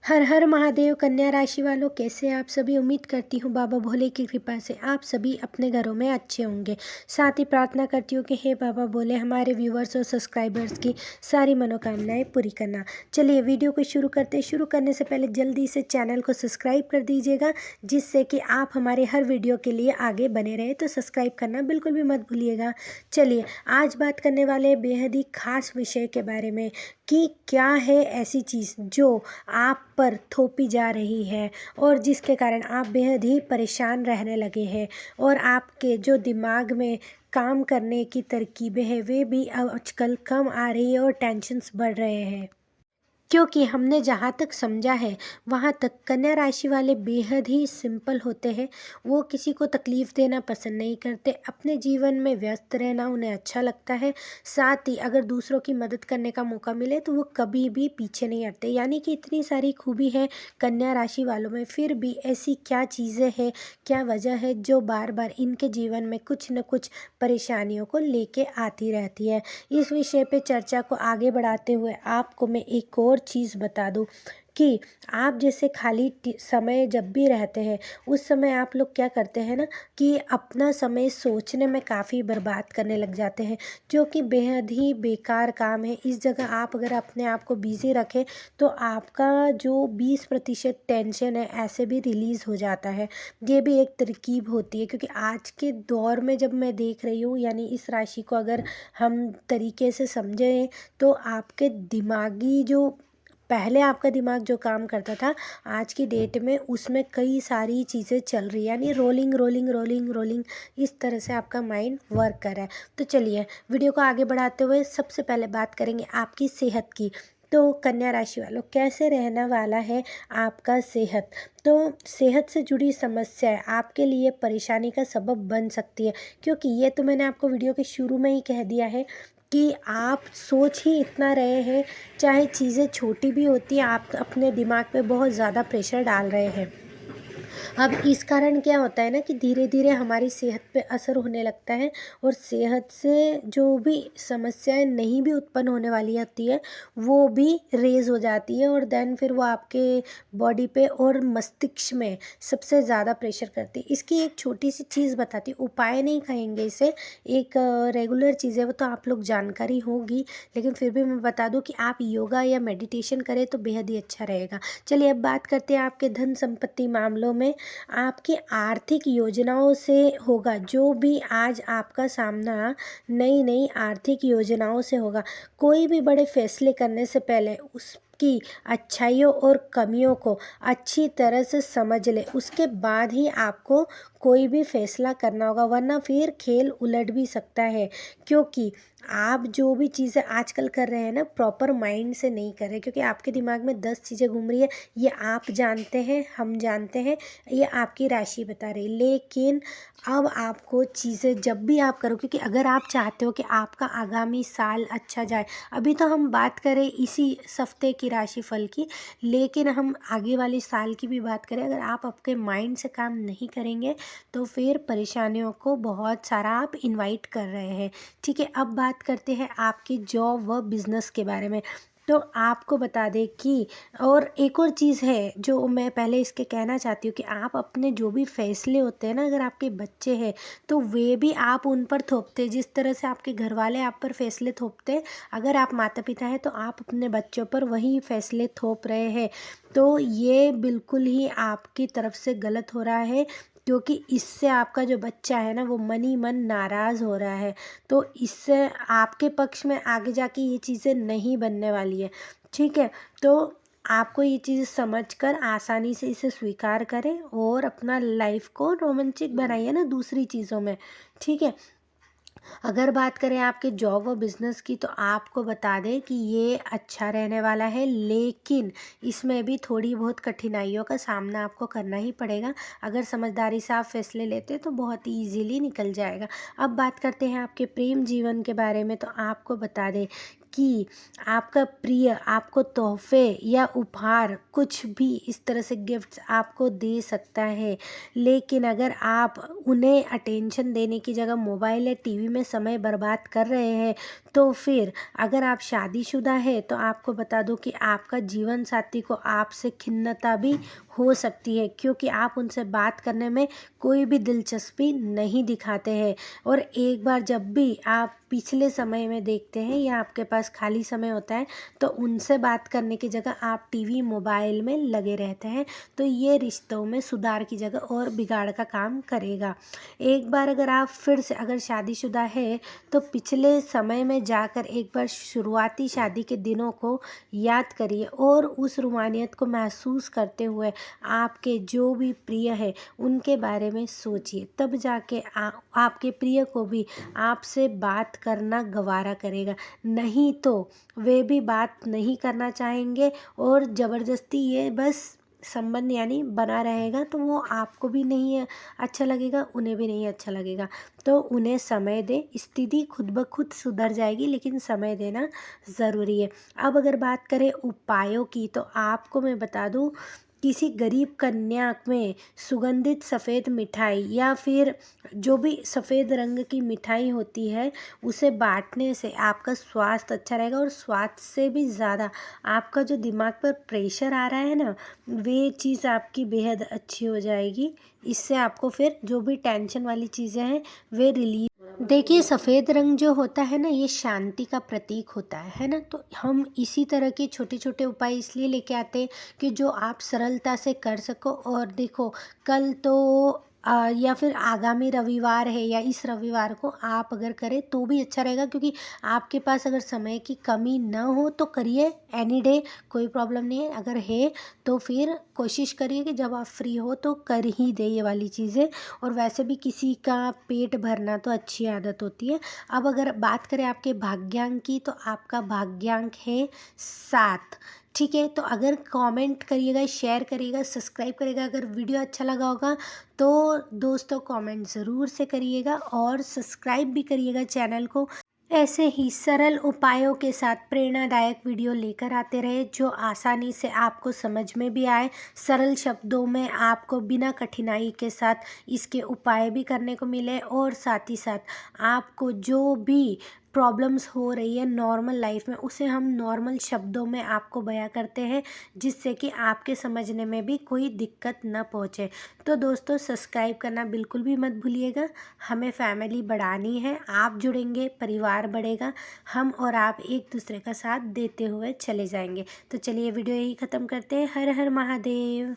हर हर महादेव। कन्या राशि वालों, कैसे आप सभी। उम्मीद करती हूँ बाबा भोले की कृपा से आप सभी अपने घरों में अच्छे होंगे। साथ ही प्रार्थना करती हूँ कि हे बाबा भोले हमारे व्यूवर्स और सब्सक्राइबर्स की सारी मनोकामनाएं पूरी करना। चलिए वीडियो को शुरू करने से पहले जल्दी से चैनल को सब्सक्राइब कर दीजिएगा, जिससे कि आप हमारे हर वीडियो के लिए आगे बने रहे। तो सब्सक्राइब करना बिल्कुल भी मत भूलिएगा। चलिए आज बात करने वाले बेहद ही खास विषय के बारे में कि क्या है ऐसी चीज़ जो आप पर थोपी जा रही है और जिसके कारण आप बेहद ही परेशान रहने लगे हैं और आपके जो दिमाग में काम करने की तरकीबें हैं वे भी अब आजकल कम आ रही है और टेंशन्स बढ़ रहे हैं। क्योंकि हमने जहाँ तक समझा है वहाँ तक कन्या राशि वाले बेहद ही सिंपल होते हैं। वो किसी को तकलीफ़ देना पसंद नहीं करते, अपने जीवन में व्यस्त रहना उन्हें अच्छा लगता है। साथ ही अगर दूसरों की मदद करने का मौका मिले तो वो कभी भी पीछे नहीं हटते। यानी कि इतनी सारी खूबी है कन्या राशि वालों में, फिर भी ऐसी क्या चीज़ें हैं, क्या वजह है जो बार बार इनके जीवन में कुछ न कुछ परेशानियों को लेके आती रहती है। इस विषय पे चर्चा को आगे बढ़ाते हुए आपको मैं एक और चीज़ बता दूं कि आप जैसे खाली समय जब भी रहते हैं उस समय आप लोग क्या करते हैं ना कि अपना समय सोचने में काफ़ी बर्बाद करने लग जाते हैं, जो कि बेहद ही बेकार काम है। इस जगह आप अगर अपने आप को बिज़ी रखें तो आपका जो 20% टेंशन है ऐसे भी रिलीज़ हो जाता है। ये भी एक तरकीब होती है, क्योंकि आज के दौर में जब मैं देख रही हूँ, यानी इस राशि को अगर हम तरीके से समझें तो आपके दिमागी जो पहले आपका दिमाग जो काम करता था आज की डेट में उसमें कई सारी चीज़ें चल रही है, यानी रोलिंग रोलिंग रोलिंग रोलिंग, इस तरह से आपका माइंड वर्क कर रहा है। तो चलिए वीडियो को आगे बढ़ाते हुए सबसे पहले बात करेंगे आपकी सेहत की। तो कन्या राशि वालों, कैसे रहने वाला है आपका सेहत। तो सेहत से जुड़ी समस्याएं आपके लिए परेशानी का सबब बन सकती है, क्योंकि ये तो मैंने आपको वीडियो के शुरू में ही कह दिया है कि आप सोच ही इतना रहे हैं, चाहे चीज़ें छोटी भी होती हैं आप अपने दिमाग पे बहुत ज़्यादा प्रेशर डाल रहे हैं। अब इस कारण क्या होता है ना कि धीरे धीरे हमारी सेहत पे असर होने लगता है और सेहत से जो भी समस्याएं नहीं भी उत्पन्न होने वाली होती है वो भी रेज हो जाती है, और देन फिर वो आपके बॉडी पे और मस्तिष्क में सबसे ज़्यादा प्रेशर करती है। इसकी एक छोटी सी चीज़ बताती हूँ, उपाय नहीं कहेंगे इसे, एक रेगुलर चीज़ है, वो तो आप लोग जानकारी होगी, लेकिन फिर भी मैं बता दूँ कि आप योगा या मेडिटेशन करें तो बेहद ही अच्छा रहेगा। चलिए अब बात करते हैं आपके धन संपत्ति मामलों में। आपकी आर्थिक योजनाओं से होगा, जो भी आज आपका सामना नई नई आर्थिक योजनाओं से होगा। कोई भी बड़े फैसले करने से पहले उसकी अच्छाइयों और कमियों को अच्छी तरह से समझ ले, उसके बाद ही आपको कोई भी फैसला करना होगा, वरना फिर खेल उलट भी सकता है। क्योंकि आप जो भी चीज़ें आजकल कर रहे हैं ना प्रॉपर माइंड से नहीं कर रहे, क्योंकि आपके दिमाग में 10 चीज़ें घूम रही है। ये आप जानते हैं, हम जानते हैं, ये आपकी राशि बता रही। लेकिन अब आपको चीज़ें जब भी आप करो, क्योंकि अगर आप चाहते हो कि आपका आगामी साल अच्छा जाए, अभी तो हम बात करें इसी हफ्ते की राशिफल की, लेकिन हम आगे वाले साल की भी बात करें, अगर आप आपके माइंड से काम नहीं करेंगे तो फिर परेशानियों को बहुत सारा आप इनवाइट कर रहे हैं। ठीक है, अब बात करते हैं आपकी जॉब व बिज़नेस के बारे में। तो आपको बता दें कि और एक और चीज़ है जो मैं पहले इसके कहना चाहती हूँ कि आप अपने जो भी फैसले होते हैं ना, अगर आपके बच्चे हैं तो वे भी आप उन पर थोपते हैं, जिस तरह से आपके घर वाले आप पर फैसले थोपते हैं। अगर आप माता पिता हैं तो आप अपने बच्चों पर वही फैसले थोप रहे हैं। तो ये बिल्कुल ही आपकी तरफ से गलत हो रहा है, क्योंकि इससे आपका जो बच्चा है ना वो मन ही मन नाराज़ हो रहा है। तो इससे आपके पक्ष में आगे जाके ये चीज़ें नहीं बनने वाली है। ठीक है, तो आपको ये चीज़ समझकर आसानी से इसे स्वीकार करें और अपना लाइफ को रोमांचिक बनाइए ना दूसरी चीज़ों में। ठीक है, अगर बात करें आपके जॉब और बिज़नेस की तो आपको बता दें कि ये अच्छा रहने वाला है, लेकिन इसमें भी थोड़ी बहुत कठिनाइयों का सामना आपको करना ही पड़ेगा। अगर समझदारी से आप फैसले लेते हैं तो बहुत ही ईज़िली निकल जाएगा। अब बात करते हैं आपके प्रेम जीवन के बारे में। तो आपको बता दें कि आपका प्रिय आपको तोहफे या उपहार कुछ भी इस तरह से गिफ्ट्स आपको दे सकता है, लेकिन अगर आप उन्हें अटेंशन देने की जगह मोबाइल या टीवी में समय बर्बाद कर रहे हैं, तो फिर अगर आप शादीशुदा है तो आपको बता दूं कि आपका जीवन साथी को आपसे खिन्नता भी हो सकती है, क्योंकि आप उनसे बात करने में कोई भी दिलचस्पी नहीं दिखाते हैं। और एक बार जब भी आप पिछले समय में देखते हैं या आपके पास खाली समय होता है, तो उनसे बात करने की जगह आप टीवी मोबाइल में लगे रहते हैं, तो ये रिश्तों में सुधार की जगह और बिगाड़ का काम करेगा। एक बार अगर आप फिर से अगर शादीशुदा है तो पिछले समय में जाकर एक बार शुरुआती शादी के दिनों को याद करिए और उस रूमानियत को महसूस करते हुए आपके जो भी प्रिय है उनके बारे में सोचिए, तब जाके आपके प्रिय को भी आपसे बात करना गवारा करेगा। नहीं तो वे भी बात नहीं करना चाहेंगे और ज़बरदस्ती ये बस संबंध यानी बना रहेगा, तो वो आपको भी नहीं अच्छा लगेगा, उन्हें भी नहीं अच्छा लगेगा। तो उन्हें समय दें, स्थिति खुद ब खुद सुधर जाएगी, लेकिन समय देना ज़रूरी है। अब अगर बात करें उपायों की, तो आपको मैं बता दूं, किसी गरीब कन्या में सुगंधित सफ़ेद मिठाई या फिर जो भी सफ़ेद रंग की मिठाई होती है उसे बांटने से आपका स्वास्थ्य अच्छा रहेगा, और स्वास्थ्य से भी ज़्यादा आपका जो दिमाग पर प्रेशर आ रहा है ना, वे चीज़ आपकी बेहद अच्छी हो जाएगी। इससे आपको फिर जो भी टेंशन वाली चीज़ें हैं वे रिलीज। देखिए, सफ़ेद रंग जो होता है ना, ये शांति का प्रतीक होता है ना। तो हम इसी तरह के छोटे छोटे उपाय इसलिए लेके आते हैं कि जो आप सरलता से कर सको। और देखो, कल तो या फिर आगामी रविवार है या इस रविवार को आप अगर करें तो भी अच्छा रहेगा, क्योंकि आपके पास अगर समय की कमी ना हो तो करिए एनी डे, कोई प्रॉब्लम नहीं है। अगर है तो फिर कोशिश करिए कि जब आप फ्री हो तो कर ही दे ये वाली चीज़ें। और वैसे भी किसी का पेट भरना तो अच्छी आदत होती है। अब अगर बात करें आपके भाग्यांक की, तो आपका भाग्यांक है 7। ठीक है, तो अगर कमेंट करिएगा, शेयर करिएगा, सब्सक्राइब करिएगा। अगर वीडियो अच्छा लगा होगा तो दोस्तों कमेंट ज़रूर से करिएगा और सब्सक्राइब भी करिएगा चैनल को। ऐसे ही सरल उपायों के साथ प्रेरणादायक वीडियो लेकर आते रहे, जो आसानी से आपको समझ में भी आए, सरल शब्दों में आपको बिना कठिनाई के साथ इसके उपाय भी करने को मिले, और साथ ही साथ आपको जो भी प्रॉब्लम्स हो रही है नॉर्मल लाइफ में, उसे हम नॉर्मल शब्दों में आपको बयां करते हैं, जिससे कि आपके समझने में भी कोई दिक्कत न पहुँचे। तो दोस्तों, सब्सक्राइब करना बिल्कुल भी मत भूलिएगा। हमें फैमिली बढ़ानी है, आप जुड़ेंगे परिवार बढ़ेगा, हम और आप एक दूसरे का साथ देते हुए चले जाएंगे। तो चलिए वीडियो यही ख़त्म करते हैं। हर हर महादेव।